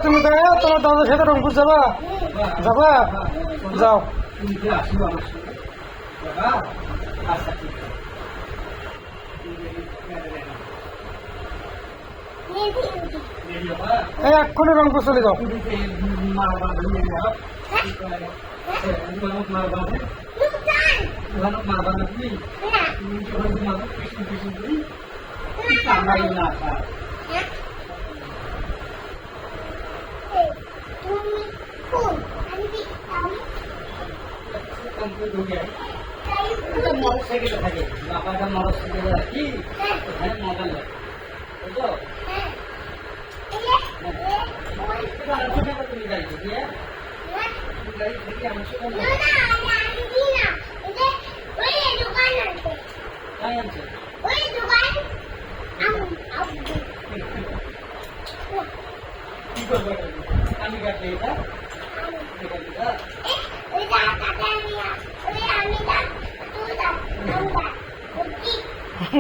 তুমি তোমার দাদার সাথে রংপুর যাবা যাবা যাও এক্ষুনি রংপুর চলে যাও মোটরসাইকেল থাকে বাবাটা মোটরসাইকেল রাখি ওখানে মোবাইল লাগে বুঝছো তুমি গাড়ি থেকে গাড়ি থেকে আমার সাথে তাই আনছে কি করবো আমি গাড়ি এটা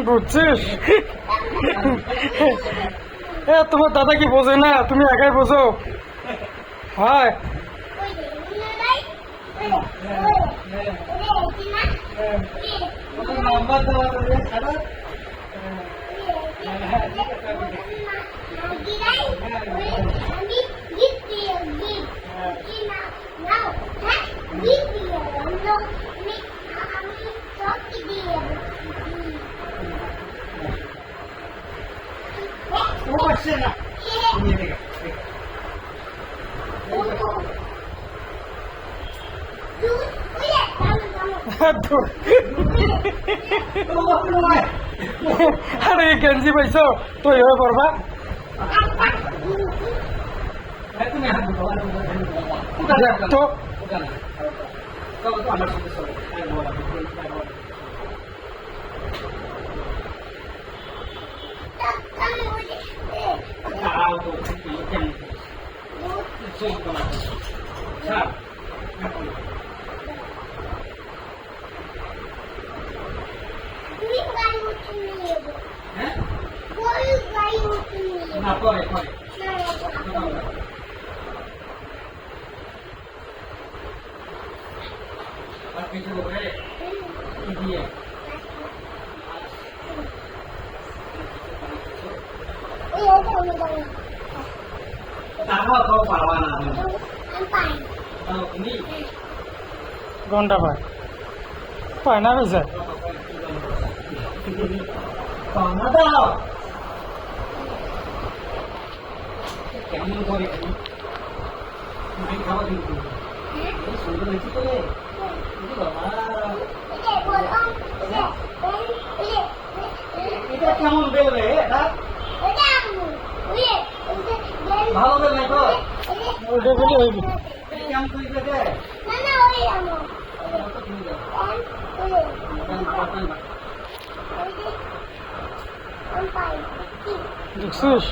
বুঝছিস তোমার দাদা কি বোঝে না তুমি একাই বোঝো হয় নাম্বার দেওয়া আরে গেঞ্জি পাইছ তো এভাবে করবা তো না পরে পরে আর কিছু বলে দিয়ে তারপর পারবা না তুমি ঘন্টা পায় না বেজা দাও কেমন করে খাওয়া দিন সুন্দর হয়েছে তো এটা কেমন বেলবে এটা ভালো বেল নাই তো ওইটা বলে হইবে কেমন করে দে দেখছিস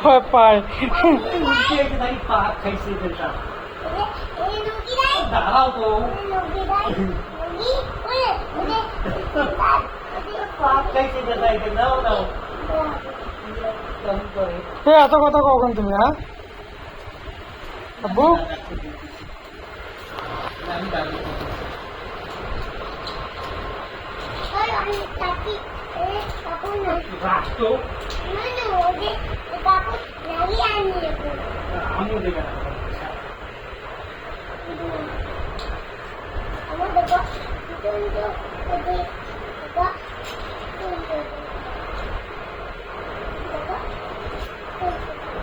হয় পায় খাইছে বেলটা দাঁড়াও তো খাইছে বেলটা এটা দাও দাও এত কথা কখন তুমি হ্যাঁ আব্বু রাষ্ট্র আমি দেখে আমাদের